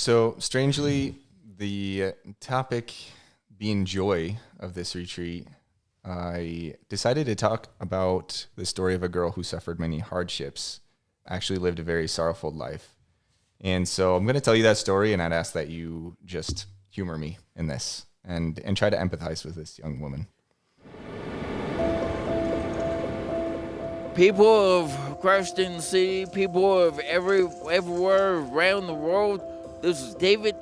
So, strangely, the topic being joy of this retreat, I decided to talk about the story of a girl who suffered many hardships, actually lived a very sorrowful life. And so I'm going to tell you that story, and I'd ask that you just humor me in this and try to empathize with this young woman. People of Creston City, people of everywhere around the world, this is David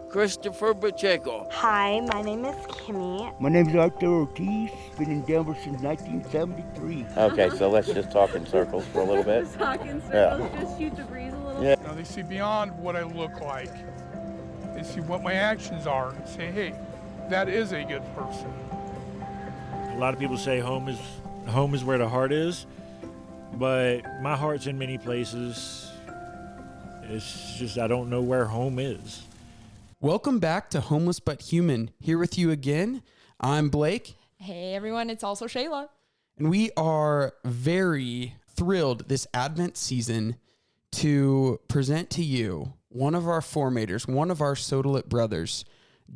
Christopher Pacheco. Hi, my name is Kimmy. My name is Arthur Ortiz. Been in Denver since 1973. Okay, so let's just talk in circles for a little bit. Just talk in circles, just shoot the breeze a little. Yeah. Now they see beyond what I look like. They see what my actions are and say, hey, that is a good person. A lot of people say home is where the heart is, but my heart's in many places. It's just I don't know where home is. Welcome back to Homeless But Human. Here with you again, I'm Blake. Hey everyone, it's also Shayla. And we are very thrilled this Advent season to present to you one of our formators, one of our Sodalit brothers,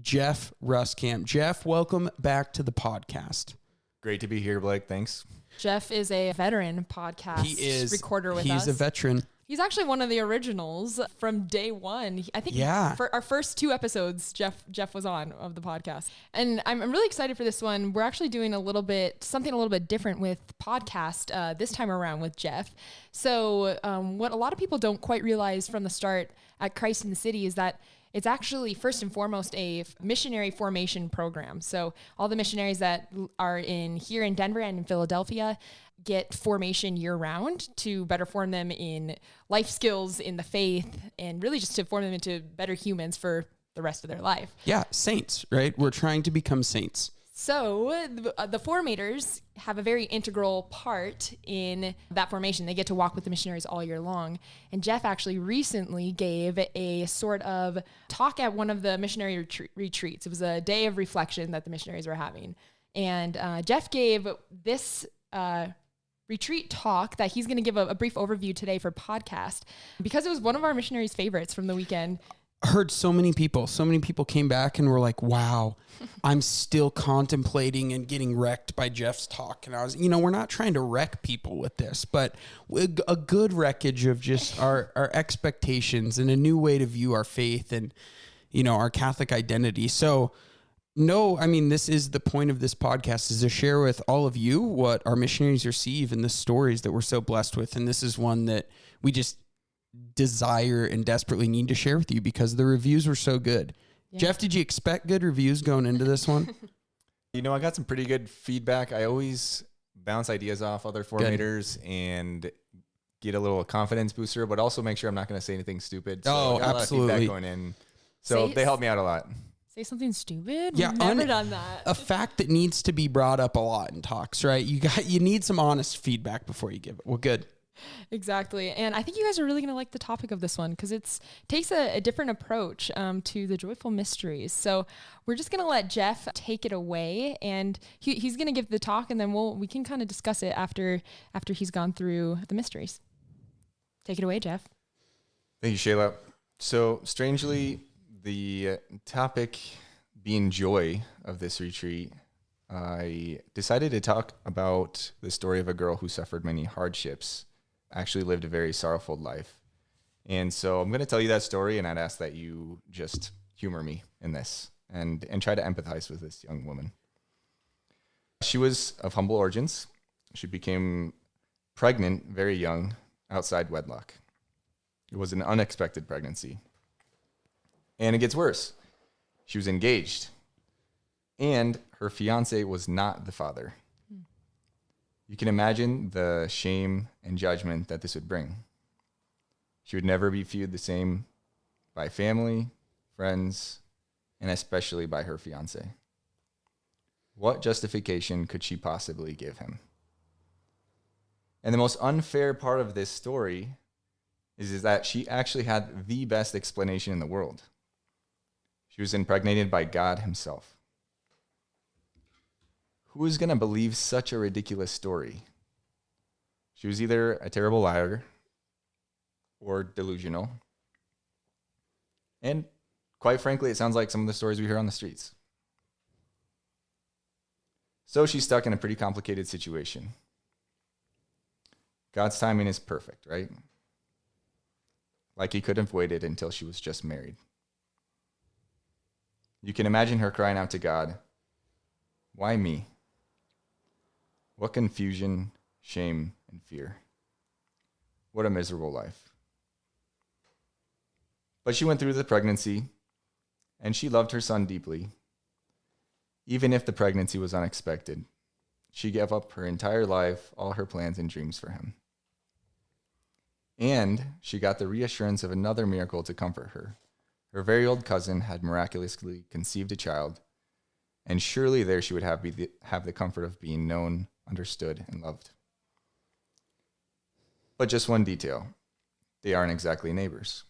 Jeff Ruskamp. Jeff, welcome back to the podcast. Great to be here, Blake. Thanks. Jeff is a veteran podcast recorder with us. He's a veteran. He's actually one of the originals from day one. I think for our first 2 episodes, Jeff was on of the podcast. And I'm really excited for this one. We're actually doing something a little bit different with podcast this time around with Jeff. So what a lot of people don't quite realize from the start at Christ in the City is that it's actually first and foremost a missionary formation program. So all the missionaries that are here in Denver and in Philadelphia get formation year round to better form them in life skills, in the faith, and really just to form them into better humans for the rest of their life. Yeah, saints, right? We're trying to become saints. So the formators have a very integral part in that formation. They get to walk with the missionaries all year long. And Jeff actually recently gave a sort of talk at one of the missionary retreats. It was a day of reflection that the missionaries were having. And Jeff gave this retreat talk that he's going to give a brief overview today for podcast because it was one of our missionaries' favorites from the weekend. Heard so many people came back and were like, wow, I'm still contemplating and getting wrecked by Jeff's talk. And I was, we're not trying to wreck people with this, but a good wreckage of just our expectations and a new way to view our faith and, our Catholic identity. So no, this is the point of this podcast, is to share with all of you what our missionaries receive and the stories that we're so blessed with. And this is one that we just desire and desperately need to share with you because the reviews were so good. Yeah. Jeff, did you expect good reviews going into this one? I got some pretty good feedback. I always bounce ideas off other formators and get a little confidence booster, but also make sure I'm not going to say anything stupid. So absolutely. Feedback going in. So they helped me out a lot. Say something stupid? Yeah, We've never done that. A fact that needs to be brought up a lot in talks, right? You need some honest feedback before you give it. Well, good. Exactly. And I think you guys are really going to like the topic of this one because it takes a different approach to the joyful mysteries. So we're just going to let Jeff take it away, and he's going to give the talk, and then we can kind of discuss it after he's gone through the mysteries. Take it away, Jeff. Thank you, Shayla. So strangely, the topic being joy of this retreat, I decided to talk about the story of a girl who suffered many hardships, actually lived a very sorrowful life. And so I'm going to tell you that story, and I'd ask that you just humor me in this and try to empathize with this young woman. She was of humble origins. She became pregnant very young, outside wedlock. It was an unexpected pregnancy. And it gets worse. She was engaged, and her fiance was not the father. You can imagine the shame and judgment that this would bring. She would never be viewed the same by family, friends, and especially by her fiance. What justification could she possibly give him? And the most unfair part of this story is that she actually had the best explanation in the world. She was impregnated by God himself. Who is going to believe such a ridiculous story? She was either a terrible liar or delusional. And Quite frankly, it sounds like some of the stories we hear on the streets. So she's stuck in a pretty complicated situation. God's timing is perfect, right? Like he could have waited until she was just married. You can imagine her crying out to God, "Why me? What confusion, shame, and fear. What a miserable life." But she went through the pregnancy, and she loved her son deeply. Even if the pregnancy was unexpected, she gave up her entire life, all her plans and dreams for him. And she got the reassurance of another miracle to comfort her. Her very old cousin had miraculously conceived a child, and surely there she would have the comfort of being known, understood, and loved. But just one detail: they aren't exactly neighbors.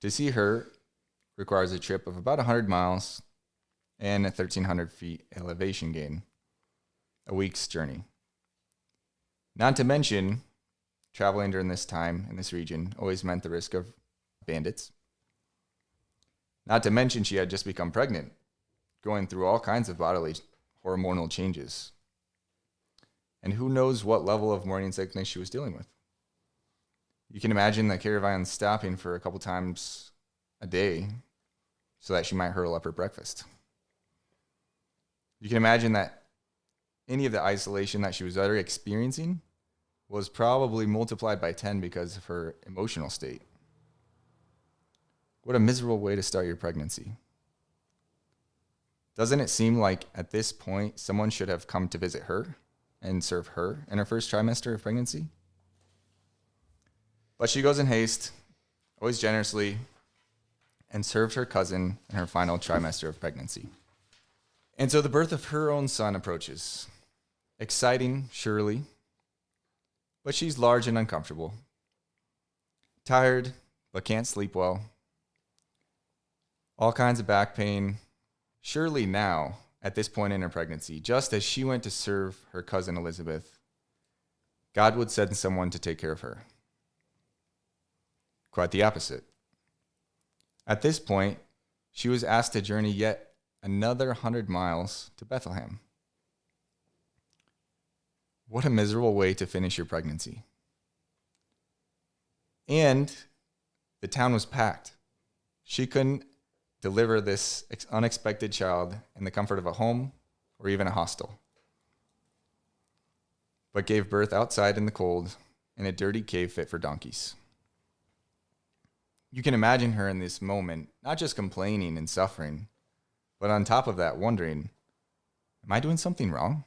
To see her requires a trip of about 100 miles and a 1,300 feet elevation gain, a week's journey. Not to mention, traveling during this time in this region always meant the risk of bandits. Not to mention she had just become pregnant, going through all kinds of bodily hormonal changes. And who knows what level of morning sickness she was dealing with. You can imagine the caravan stopping for a couple times a day so that she might hurl up her breakfast. You can imagine that any of the isolation that she was already experiencing was probably multiplied by 10 because of her emotional state. What a miserable way to start your pregnancy. Doesn't it seem like at this point someone should have come to visit her and serve her in her first trimester of pregnancy? But she goes in haste, always generously, and served her cousin in her final trimester of pregnancy. And so the birth of her own son approaches. Exciting, surely, but she's large and uncomfortable. Tired, but can't sleep well. All kinds of back pain. Surely now, at this point in her pregnancy, just as she went to serve her cousin Elizabeth, God would send someone to take care of her. Quite the opposite. At this point, she was asked to journey yet another 100 miles to Bethlehem. What a miserable way to finish your pregnancy. And the town was packed. She couldn't deliver this unexpected child in the comfort of a home or even a hostel, but gave birth outside in the cold in a dirty cave fit for donkeys. You can imagine her in this moment, not just complaining and suffering, but on top of that, wondering, am I doing something wrong?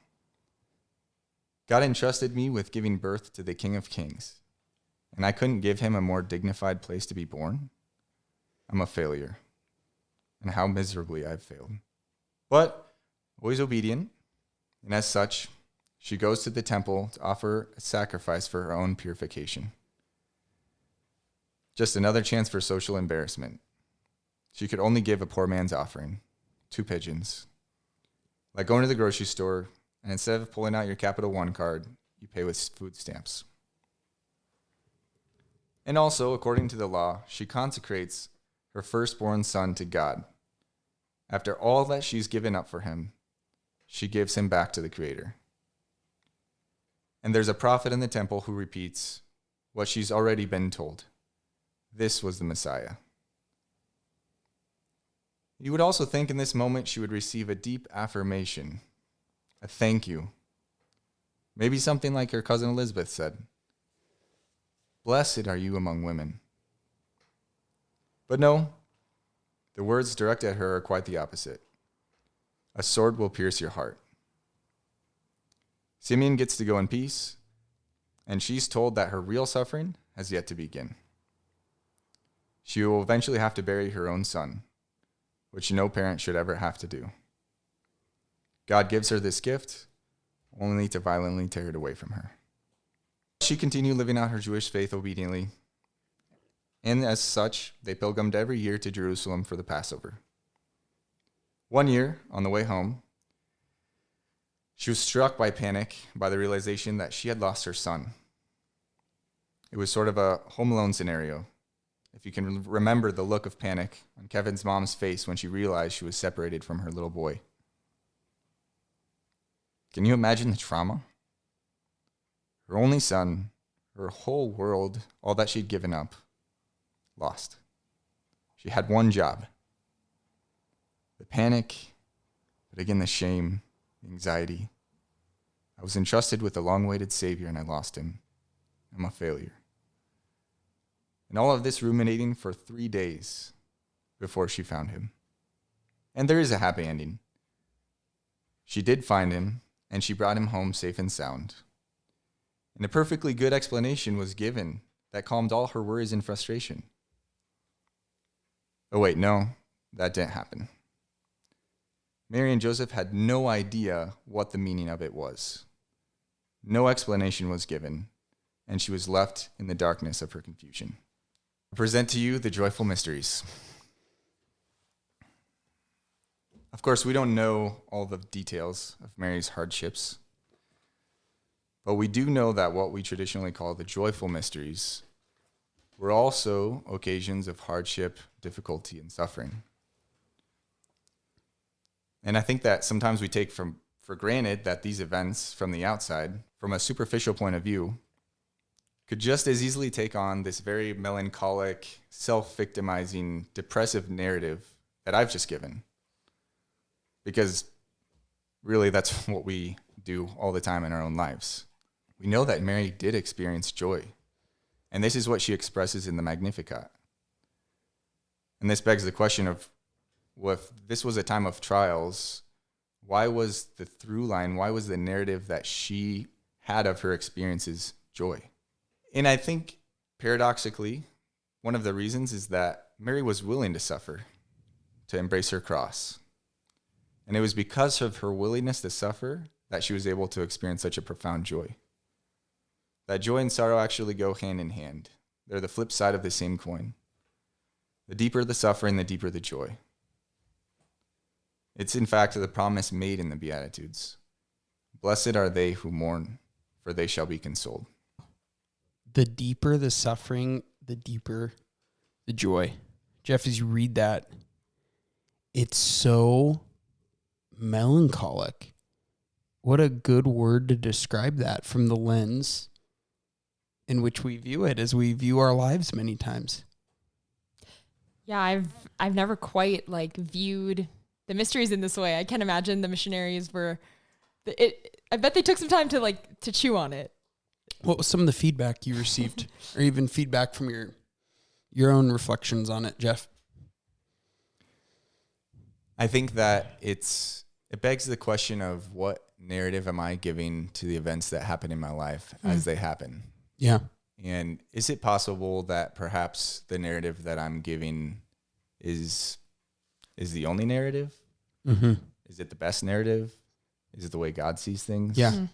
God entrusted me with giving birth to the King of Kings, and I couldn't give him a more dignified place to be born? I'm a failure, and how miserably I've failed. But always obedient, and as such, she goes to the temple to offer a sacrifice for her own purification. Just another chance for social embarrassment. She could only give a poor man's offering, 2 pigeons. Like going to the grocery store, and instead of pulling out your Capital One card, you pay with food stamps. And also, according to the law, she consecrates her firstborn son to God. After all that she's given up for him, she gives him back to the Creator. And there's a prophet in the temple who repeats what she's already been told. This was the Messiah. You would also think in this moment she would receive a deep affirmation, a thank you. Maybe something like her cousin Elizabeth said, "Blessed are you among women." But no, the words directed at her are quite the opposite. A sword will pierce your heart. Simeon gets to go in peace, and she's told that her real suffering has yet to begin. She will eventually have to bury her own son, which no parent should ever have to do. God gives her this gift, only to violently tear it away from her. She continued living out her Jewish faith obediently, and as such, they pilgrimed every year to Jerusalem for the Passover. One year, on the way home, she was struck by panic by the realization that she had lost her son. It was sort of a Home Alone scenario. if you can remember the look of panic on Kevin's mom's face when she realized she was separated from her little boy. Can you imagine the trauma? Her only son, her whole world, all that she'd given up, lost. She had one job. The panic, but again the shame, the anxiety. I was entrusted with a long-awaited Savior and I lost him. I'm a failure. And all of this ruminating for 3 days before she found him. And there is a happy ending. She did find him, and she brought him home safe and sound. And a perfectly good explanation was given that calmed all her worries and frustration. Oh wait, no, that didn't happen. Mary and Joseph had no idea what the meaning of it was. No explanation was given, and she was left in the darkness of her confusion. I present to you the joyful mysteries. Of course, we don't know all the details of Mary's hardships, but we do know that what we traditionally call the joyful mysteries were also occasions of hardship, difficulty, and suffering. And I think that sometimes we take for granted that these events from the outside, from a superficial point of view, could just as easily take on this very melancholic, self-victimizing, depressive narrative that I've just given. Because really that's what we do all the time in our own lives. We know that Mary did experience joy. And this is what she expresses in the Magnificat. And this begs the question of, well, if this was a time of trials, why was the through line, why was the narrative that she had of her experiences joy? And I think, paradoxically, one of the reasons is that Mary was willing to suffer, to embrace her cross. And it was because of her willingness to suffer that she was able to experience such a profound joy. That joy and sorrow actually go hand in hand. They're the flip side of the same coin. The deeper the suffering, the deeper the joy. It's in fact the promise made in the Beatitudes. Blessed are they who mourn, for they shall be consoled. The deeper the suffering, the deeper the joy. Jeff, as you read that, it's so melancholic. What a good word to describe that from the lens in which we view it as we view our lives many times. Yeah, I've never quite viewed the mysteries in this way. I can't imagine the missionaries were I bet they took some time to chew on it. What was some of the feedback you received, or even feedback from your own reflections on it, Jeff? I think that it begs the question of what narrative am I giving to the events that happen in my life as they happen? Yeah. And is it possible that perhaps the narrative that I'm giving is the only narrative? Mm-hmm. Is it the best narrative? Is it the way God sees things? Yeah. Mm-hmm.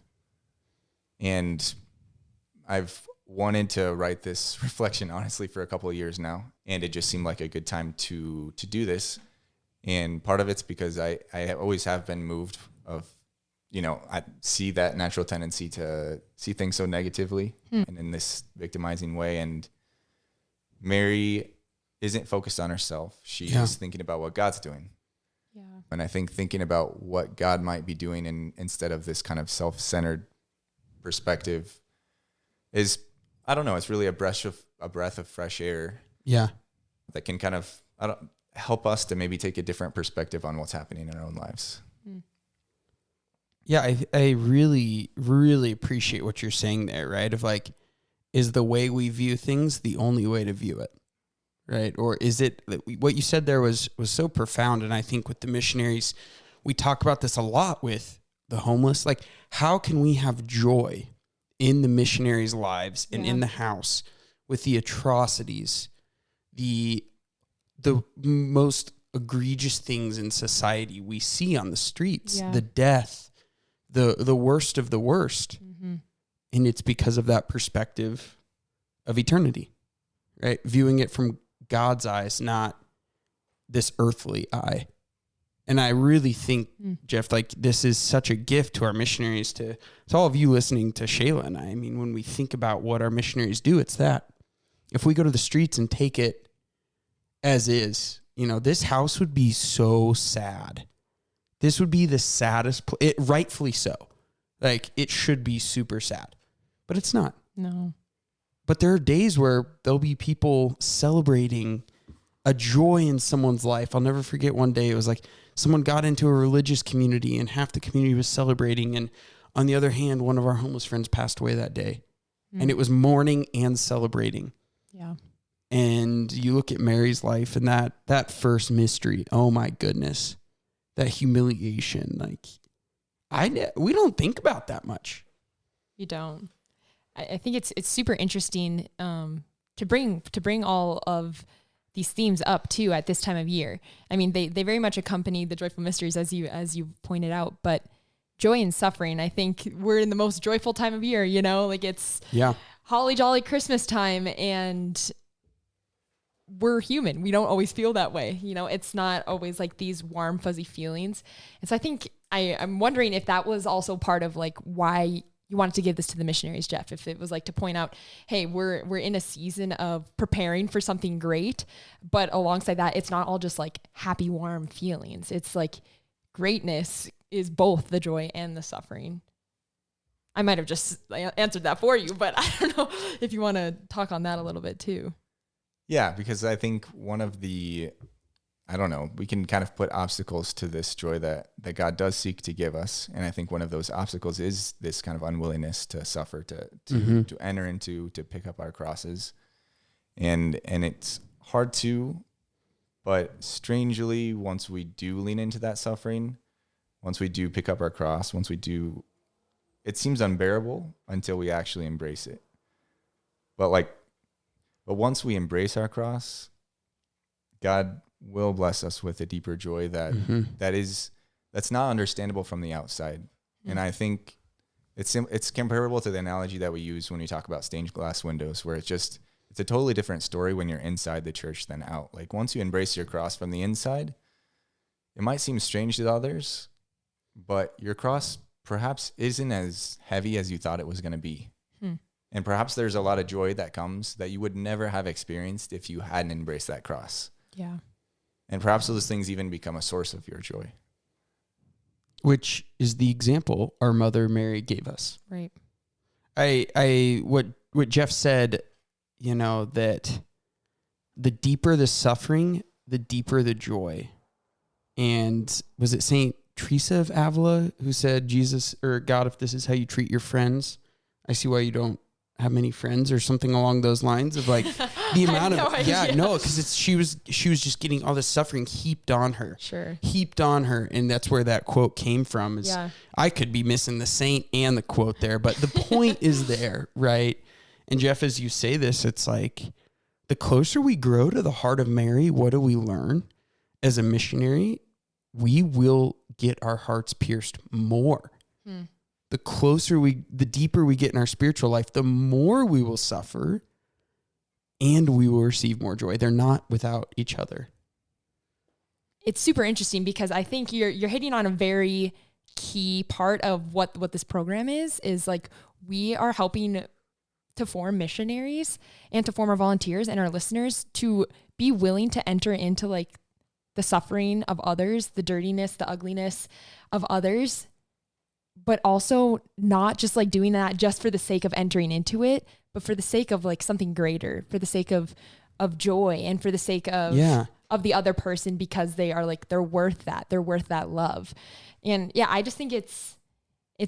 And I've wanted to write this reflection honestly for a couple of years now, and it just seemed like a good time to do this. And part of it's because I always have been moved of, I see that natural tendency to see things so negatively and in this victimizing way. And Mary isn't focused on herself. She's thinking about what God's doing. Yeah. And I think thinking about what God might be doing instead of this kind of self-centered perspective is, I don't know, it's really a breath of fresh air. Yeah. That can kind of help us to maybe take a different perspective on what's happening in our own lives. Yeah, I really, really appreciate what you're saying there, right? Of is the way we view things the only way to view it, right? Or is it, what you said there was so profound, and I think with the missionaries, we talk about this a lot with the homeless. How can we have joy in the missionaries' lives and in the house with the atrocities, the most egregious things in society we see on the streets, the death, the worst of the worst. Mm-hmm. And it's because of that perspective of eternity, right? Viewing it from God's eyes, not this earthly eye. And I really think, Jeff, this is such a gift to our missionaries, to all of you listening to Shayla and I. I mean, when we think about what our missionaries do, it's that. If we go to the streets and take it as is. You know, this house would be so sad. This would be the saddest, rightfully so. Like, it should be super sad, but it's not. No. But there are days where there'll be people celebrating a joy in someone's life. I'll never forget one day, it was like someone got into a religious community and half the community was celebrating. And on the other hand, one of our homeless friends passed away that day. And it was mourning and celebrating. Yeah. And you look at Mary's life and that first mystery, oh my goodness, that humiliation. Like, we don't think about that much. You don't. I think it's super interesting to bring all of these themes up too at this time of year. I mean, they very much accompany the joyful mysteries as you pointed out, but joy and suffering, I think we're in the most joyful time of year, you know, like it's holly jolly Christmas time, and we're human. We don't always feel that way. You know, it's not always like these warm, fuzzy feelings. And so I think I'm wondering if that was also part of like why you wanted to give this to the missionaries, Jeff, if it was like to point out, hey, we're in a season of preparing for something great, but alongside that, it's not all just like happy, warm feelings. It's like greatness is both the joy and the suffering. I might have just answered that for you, but I don't know if you want to talk on that a little bit too. Yeah, because I think one of the, I don't know, we can kind of put obstacles to this joy that God does seek to give us. And I think one of those obstacles is this kind of unwillingness to suffer, to enter into, to pick up our crosses. And it's hard to, but strangely, once we do lean into that suffering, once we do pick up our cross, once we do, it seems unbearable until we actually embrace it. But once we embrace our cross, God will bless us with a deeper joy that's not understandable from the outside. And I think it's comparable to the analogy that we use when we talk about stained glass windows, where it's a totally different story when you're inside the church than out. Like, once you embrace your cross from the inside, it might seem strange to others, but your cross perhaps isn't as heavy as you thought it was going to be. And perhaps there's a lot of joy that comes that you would never have experienced if you hadn't embraced that cross. Yeah. And perhaps those things even become a source of your joy. Which is the example our mother Mary gave us. Right. What Jeff said, you know, that the deeper the suffering, the deeper the joy. And was it Saint Teresa of Avila who said, Jesus, or God, if this is how you treat your friends, I see why you don't have many friends, or something along those lines, of like the amount of because she was just getting all this suffering heaped on her, and that's where that quote came from. I could be missing the saint and the quote there, but the point is there, right? And Jeff, as you say this, it's like the closer we grow to the heart of Mary, what do we learn as a missionary? We will get our hearts pierced more. The deeper we get in our spiritual life, the more we will suffer and we will receive more joy. They're not without each other. It's super interesting because I think you're hitting on a very key part of what this program is like we are helping to form missionaries and to form our volunteers and our listeners to be willing to enter into like the suffering of others, the dirtiness, the ugliness of others, but also not just like doing that just for the sake of entering into it, but for the sake of like something greater, for the sake of joy and for the sake of the other person, because they're worth that love. And I just think it's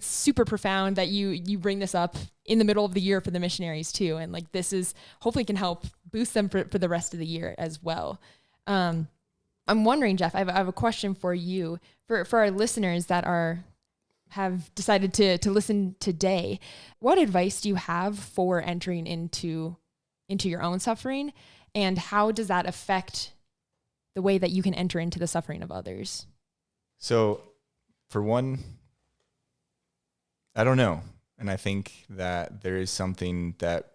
super profound that you bring this up in the middle of the year for the missionaries too. And like, this is hopefully can help boost them for the rest of the year as well. I'm wondering, Jeff, I have a question for you for our listeners that have decided to listen today. What advice do you have for entering into your own suffering, and how does that affect the way that you can enter into the suffering of others? So, for one, I don't know. And I think that there is something that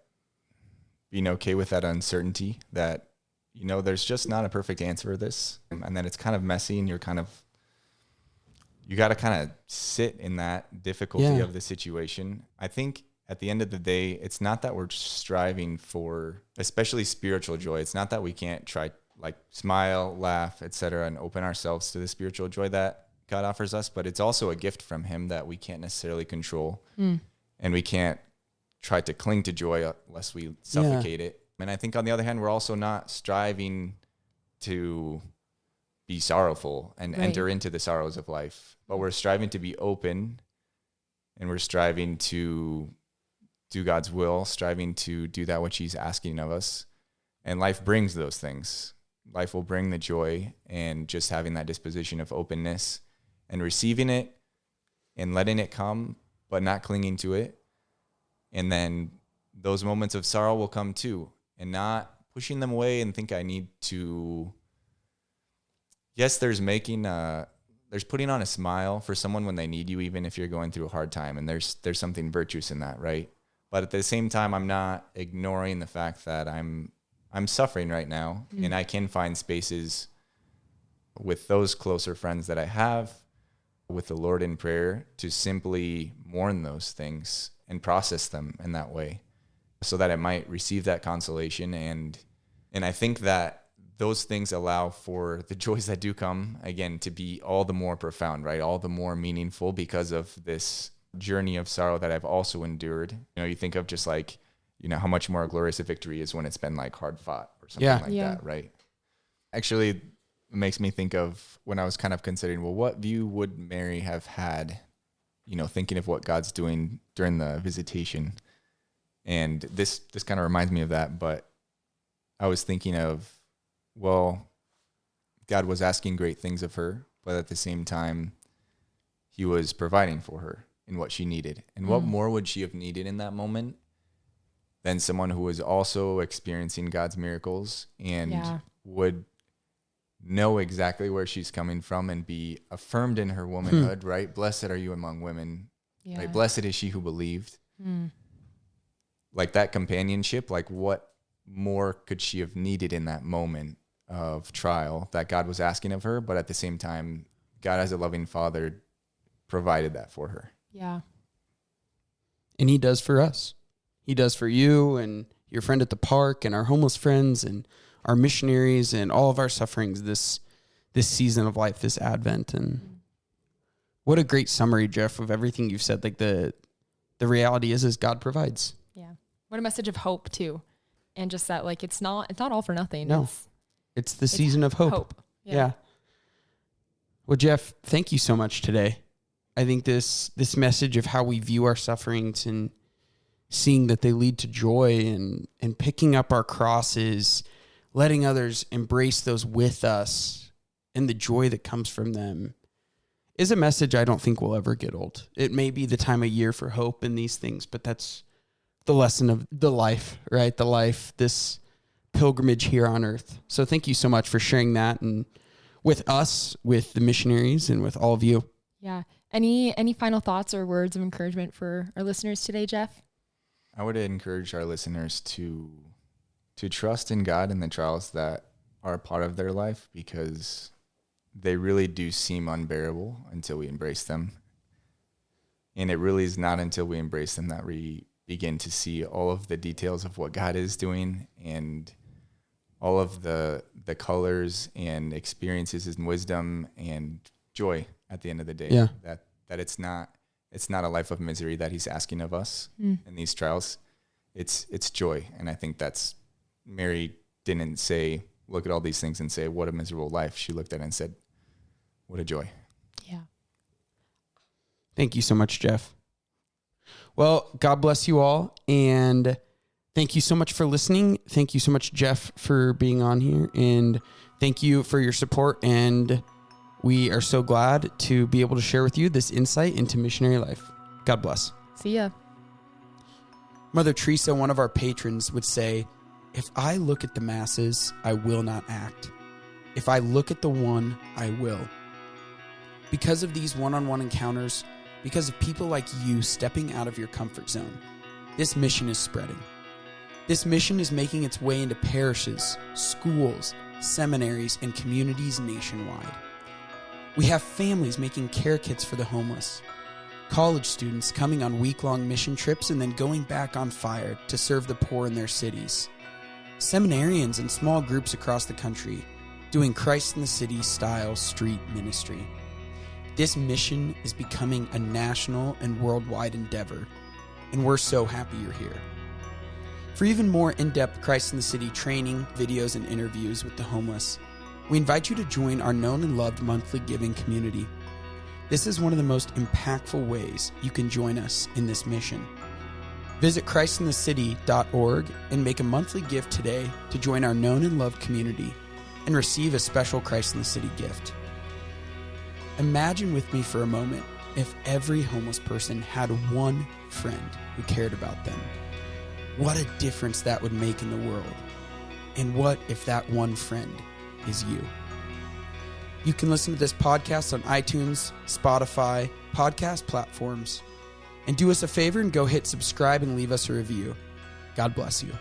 being okay with that uncertainty, that, you know, there's just not a perfect answer for this, and that it's kind of messy, and you got to kind of sit in that difficulty of the situation. I think at the end of the day, it's not that we're striving for, especially spiritual joy. It's not that we can't try like smile, laugh, etc., and open ourselves to the spiritual joy that God offers us. But it's also a gift from him that we can't necessarily control. And we can't try to cling to joy lest we suffocate it. And I think on the other hand, we're also not striving to be sorrowful and enter into the sorrows of life, but we're striving to be open, and we're striving to do God's will, striving to do that which he's asking of us. And life brings those things. Life will bring the joy, and just having that disposition of openness and receiving it and letting it come, but not clinging to it. And then those moments of sorrow will come too, and not pushing them away and think I need to. Yes, there's putting on a smile for someone when they need you, even if you're going through a hard time. And there's something virtuous in that, right? But at the same time, I'm not ignoring the fact that I'm suffering right now, and I can find spaces with those closer friends that I have, with the Lord in prayer, to simply mourn those things and process them in that way, so that I might receive that consolation. And I think that those things allow for the joys that do come, again, to be all the more profound, right? All the more meaningful because of this journey of sorrow that I've also endured. You think of just like, how much more glorious a victory is when it's been like hard fought or something like that, right? Actually, it makes me think of when I was kind of considering, well, what view would Mary have had, thinking of what God's doing during the visitation. And this kind of reminds me of that, but I was thinking of, well, God was asking great things of her, but at the same time, he was providing for her in what she needed. And what more would she have needed in that moment than someone who was also experiencing God's miracles and would know exactly where she's coming from and be affirmed in her womanhood, right? Blessed are you among women, right? Blessed is she who believed. Like that companionship, like what more could she have needed in that moment of trial that God was asking of her? But at the same time, God, as a loving father, provided that for her. Yeah. And he does for us. He does for you and your friend at the park and our homeless friends and our missionaries and all of our sufferings this season of life, this Advent. And what a great summary, Jeff, of everything you've said. Like the reality is God provides. Yeah. What a message of hope too. And just that, like, it's not all for nothing. No. It's the season of hope. Yeah. Well, Jeff, thank you so much today. I think this message of how we view our sufferings and seeing that they lead to joy and picking up our crosses, letting others embrace those with us and the joy that comes from them is a message I don't think will ever get old. It may be the time of year for hope and these things, but that's the lesson of the life, right? The life, this pilgrimage here on earth. So thank you so much for sharing that and with us, with the missionaries, and with all of you. Yeah. Any final thoughts or words of encouragement for our listeners today, Jeff? I would encourage our listeners to trust in God in the trials that are a part of their life, because they really do seem unbearable until we embrace them. And it really is not until we embrace them that we begin to see all of the details of what God is doing and all of the colors and experiences and wisdom and joy at the end of the day. Yeah. That it's not a life of misery that he's asking of us in these trials. It's joy. And I think that's, Mary didn't say, look at all these things and say, what a miserable life. She looked at it and said, what a joy. Yeah. Thank you so much, Jeff. Well, God bless you all. And thank you so much for listening. Thank you so much, Jeff, for being on here. And thank you for your support. And we are so glad to be able to share with you this insight into missionary life. God bless. See ya. Mother Teresa, one of our patrons, would say, if I look at the masses, I will not act. If I look at the one, I will. Because of these one-on-one encounters, because of people like you stepping out of your comfort zone, this mission is spreading. This mission is making its way into parishes, schools, seminaries, and communities nationwide. We have families making care kits for the homeless, college students coming on week-long mission trips and then going back on fire to serve the poor in their cities, seminarians and small groups across the country doing Christ in the City style street ministry. This mission is becoming a national and worldwide endeavor, and we're so happy you're here. For even more in-depth Christ in the City training, videos, and interviews with the homeless, we invite you to join our known and loved monthly giving community. This is one of the most impactful ways you can join us in this mission. Visit christinthecity.org and make a monthly gift today to join our known and loved community and receive a special Christ in the City gift. Imagine with me for a moment if every homeless person had one friend who cared about them. What a difference that would make in the world. And what if that one friend is you? You can listen to this podcast on iTunes, Spotify, podcast platforms. And do us a favor and go hit subscribe and leave us a review. God bless you.